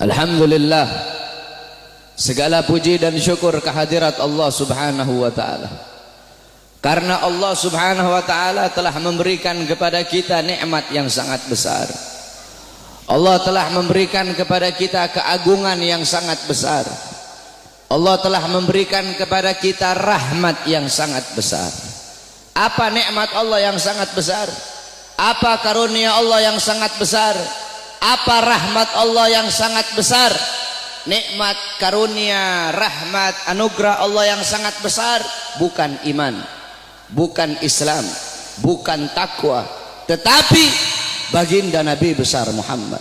Alhamdulillah, segala puji dan syukur kehadirat Allah subhanahu wa ta'ala. Karena Allah subhanahu wa ta'ala telah memberikan kepada kita nikmat yang sangat besar. Allah telah memberikan kepada kita keagungan yang sangat besar. Allah telah memberikan kepada kita rahmat yang sangat besar. Apa nikmat Allah yang sangat besar? Apa karunia Allah yang sangat besar? Apa rahmat Allah yang sangat besar? Nikmat, karunia, rahmat, anugerah Allah yang sangat besar bukan iman, bukan Islam, bukan takwa, tetapi baginda Nabi besar Muhammad.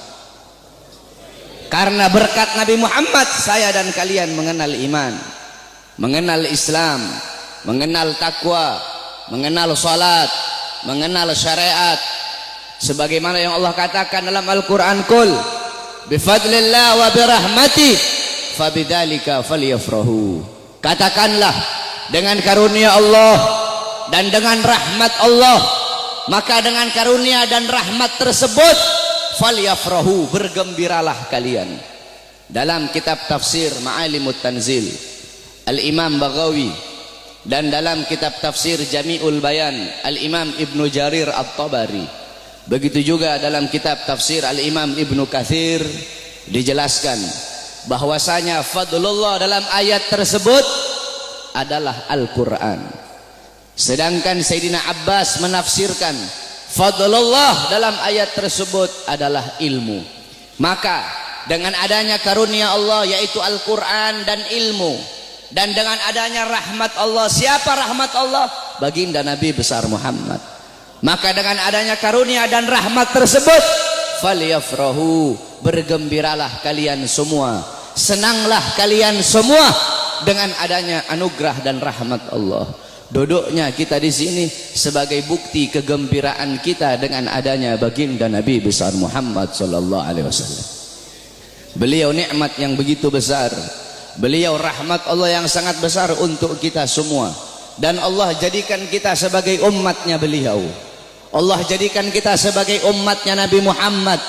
Karena berkat Nabi Muhammad, saya dan kalian mengenal iman, mengenal Islam, mengenal takwa, mengenal salat, mengenal syariat. Sebagaimana yang Allah katakan dalam Al-Quran, Qul bifadlillah wa birahmatih fabidzalika falyafrahu. Katakanlah, dengan karunia Allah dan dengan rahmat Allah, maka dengan karunia dan rahmat tersebut falyafrahu, bergembiralah kalian. Dalam kitab tafsir Ma'alimut Tanzil Al-Imam Baghawi, dan dalam kitab tafsir Jami'ul Bayan Al-Imam Ibnu Jarir At-Tabari, begitu juga dalam kitab tafsir Al-Imam Ibnu Katsir, dijelaskan bahwasanya fadlullah dalam ayat tersebut adalah Al-Quran. Sedangkan Sayyidina Abbas menafsirkan fadlullah dalam ayat tersebut adalah ilmu. Maka dengan adanya karunia Allah yaitu Al-Quran dan ilmu, dan dengan adanya rahmat Allah, siapa rahmat Allah? Baginda Nabi besar Muhammad. Maka dengan adanya karunia dan rahmat tersebut falyafrahu, bergembiralah kalian semua, senanglah kalian semua dengan adanya anugerah dan rahmat Allah. Duduknya kita di sini sebagai bukti kegembiraan kita dengan adanya baginda Nabi besar Muhammad sallallahu alaihi wasallam. Beliau nikmat yang begitu besar, beliau rahmat Allah yang sangat besar untuk kita semua, dan Allah jadikan kita sebagai umatnya beliau. Allah jadikan kita sebagai umatnya Nabi Muhammad,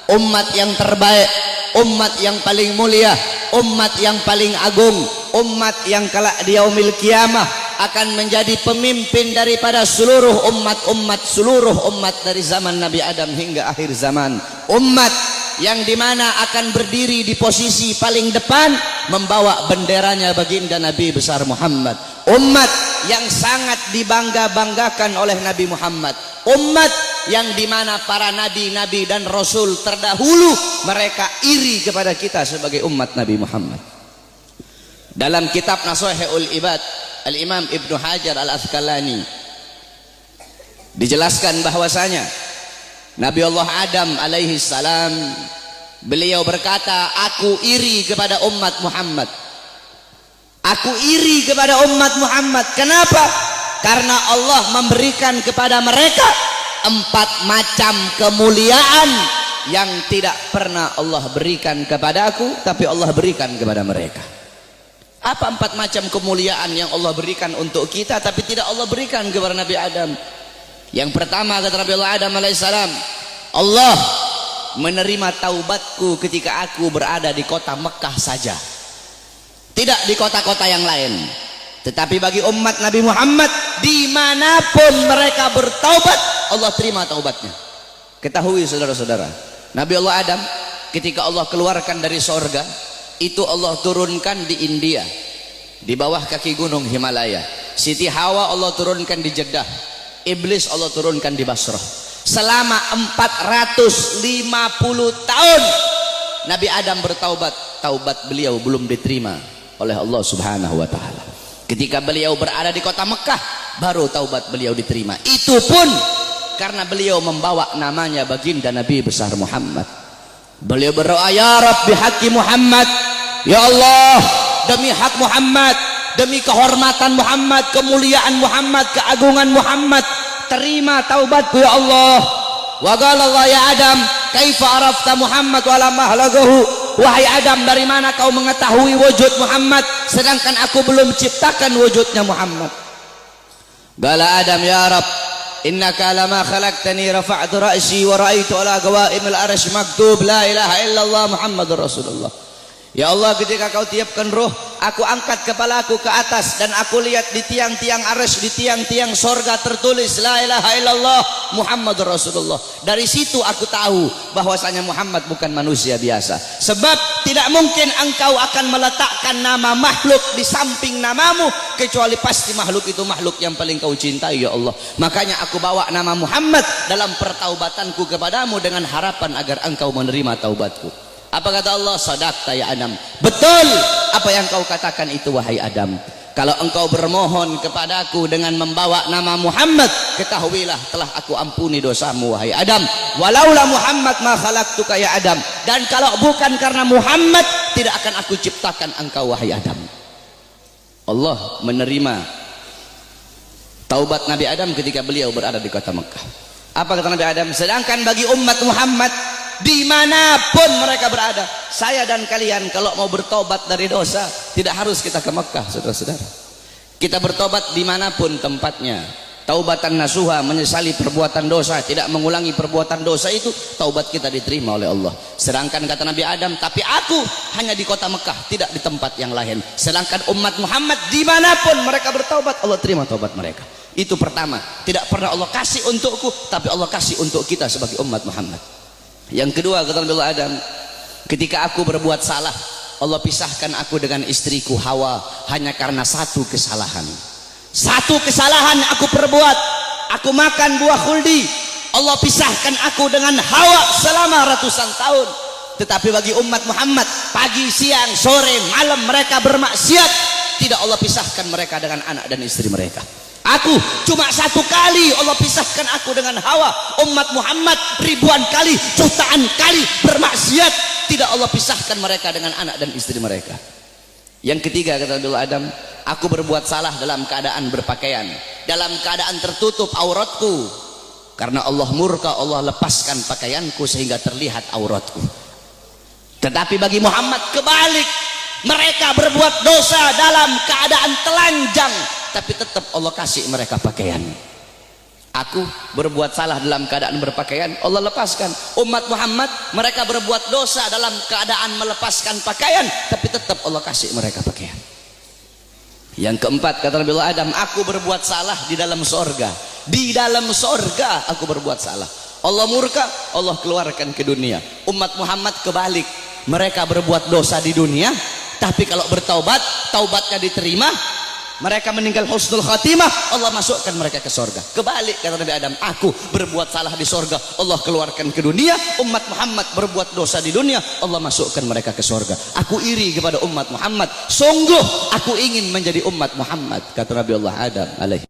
umat yang terbaik, umat yang paling mulia, umat yang paling agung, umat yang kelak di yaumil qiyamah akan menjadi pemimpin daripada seluruh seluruh umat dari zaman Nabi Adam hingga akhir zaman. Umat yang dimana akan berdiri di posisi paling depan membawa benderanya baginda Nabi besar Muhammad. Umat yang sangat dibangga-banggakan oleh Nabi Muhammad. Umat yang dimana para nabi-nabi dan rasul terdahulu mereka iri kepada kita sebagai umat Nabi Muhammad. Dalam kitab Nashihul Ibad Al-Imam Ibnu Hajar Al-Asqalani dijelaskan bahwasanya Nabi Allah Adam alaihi salam, beliau berkata, aku iri kepada umat Muhammad. Aku iri kepada umat Muhammad. Kenapa? Karena Allah memberikan kepada mereka 4 macam kemuliaan yang tidak pernah Allah berikan kepada aku, tapi Allah berikan kepada mereka. Apa 4 macam kemuliaan yang Allah berikan untuk kita tapi tidak Allah berikan kepada Nabi Adam? Yang pertama, kata Nabi Allah Adam alaihissalam, Allah menerima taubatku ketika aku berada di kota Mekah saja, tidak di kota-kota yang lain. Tetapi bagi umat Nabi Muhammad, dimanapun mereka bertaubat, Allah terima taubatnya. Ketahui saudara-saudara, Nabi Allah Adam ketika Allah keluarkan dari sorga, itu Allah turunkan di India, di bawah kaki gunung Himalaya. Siti Hawa Allah turunkan di Jeddah, Iblis Allah turunkan di Basrah. Selama 450 tahun Nabi Adam bertaubat, taubat beliau belum diterima oleh Allah subhanahu wa ta'ala. Ketika beliau berada di kota Mekah, baru taubat beliau diterima. Itu pun karena beliau membawa namanya baginda Nabi besar Muhammad. Beliau berdoa, ya Rabb bihaqqi Muhammad, ya Allah, demi hak Muhammad, demi kehormatan Muhammad, kemuliaan Muhammad, keagungan Muhammad, terima taubatku ya Allah. Wa qala Allah ya Adam, kaifa arafta Muhammad wa lam ahlagahu? Wahai Adam, dari mana kau mengetahui wujud Muhammad sedangkan aku belum ciptakan wujudnya Muhammad? Qala Adam, ya Rabb, innaka lama khalaqtani rafa'tu ra'si wa ra'aitu ala qawaimil arsy maktub la ilaha illallah Muhammadur Rasulullah. Ya Allah, ketika kau tiupkan ruh, aku angkat kepalaku ke atas dan aku lihat di tiang-tiang arsy, di tiang-tiang sorga tertulis la ilaha illallah Muhammadur Rasulullah. Dari situ aku tahu bahwasanya Muhammad bukan manusia biasa. Sebab tidak mungkin engkau akan meletakkan nama makhluk di samping namamu, kecuali pasti makhluk itu makhluk yang paling kau cintai ya Allah. Makanya aku bawa nama Muhammad dalam pertaubatanku kepadamu dengan harapan agar engkau menerima taubatku. Apa kata Allah? Sadaqta ya Adam. Betul apa yang kau katakan itu wahai Adam. Kalau engkau bermohon kepadaku dengan membawa nama Muhammad, ketahuilah telah aku ampuni dosamu wahai Adam. Walaula Muhammad ma khalaqtuka ya Adam. Dan kalau bukan karena Muhammad, tidak akan aku ciptakan engkau wahai Adam. Allah menerima taubat Nabi Adam ketika beliau berada di kota Mekah. Apa kata Nabi Adam? Sedangkan bagi umat Muhammad dimanapun mereka berada, saya dan kalian kalau mau bertobat dari dosa tidak harus kita ke Mekah, saudara-saudara. Kita bertobat dimanapun tempatnya. Taubatan nasuha, menyesali perbuatan dosa, tidak mengulangi perbuatan dosa, itu taubat kita diterima oleh Allah. Sedangkan kata Nabi Adam, tapi aku hanya di kota Mekah, tidak di tempat yang lain. Sedangkan umat Muhammad dimanapun mereka bertaubat, Allah terima taubat mereka. Itu pertama, tidak pernah Allah kasih untukku, tapi Allah kasih untuk kita sebagai umat Muhammad. Yang kedua kata Nabi Adam, ketika aku berbuat salah, Allah pisahkan aku dengan istriku Hawa hanya karena satu kesalahan. Satu kesalahan aku perbuat, aku makan buah khuldi, Allah pisahkan aku dengan Hawa selama ratusan tahun. Tetapi bagi umat Muhammad, pagi, siang, sore, malam mereka bermaksiat, tidak Allah pisahkan mereka dengan anak dan istri mereka. Aku cuma satu kali Allah pisahkan aku dengan Hawa. Umat Muhammad ribuan kali, jutaan kali bermaksiat, tidak Allah pisahkan mereka dengan anak dan istri mereka. Yang ketiga kata Nabi Adam, aku berbuat salah dalam keadaan berpakaian, dalam keadaan tertutup auratku. Karena Allah murka, Allah lepaskan pakaianku sehingga terlihat auratku. Tetapi bagi Muhammad kebalik, mereka berbuat dosa dalam keadaan telanjang, tapi tetap Allah kasih mereka pakaian. Aku berbuat salah dalam keadaan berpakaian, Allah lepaskan. Umat Muhammad mereka berbuat dosa dalam keadaan melepaskan pakaian, tapi tetap Allah kasih mereka pakaian. Yang keempat kata Nabi Adam, aku berbuat salah di dalam sorga. Di dalam sorga aku berbuat salah. Allah murka, Allah keluarkan ke dunia. Umat Muhammad kebalik, mereka berbuat dosa di dunia, tapi kalau bertaubat, taubatnya diterima, mereka meninggal husnul khatimah, Allah masukkan mereka ke sorga. Kebalik kata Nabi Adam, aku berbuat salah di sorga, Allah keluarkan ke dunia. Umat Muhammad berbuat dosa di dunia, Allah masukkan mereka ke sorga. Aku iri kepada umat Muhammad, sungguh aku ingin menjadi umat Muhammad, kata Nabi Allah Adam alaihi.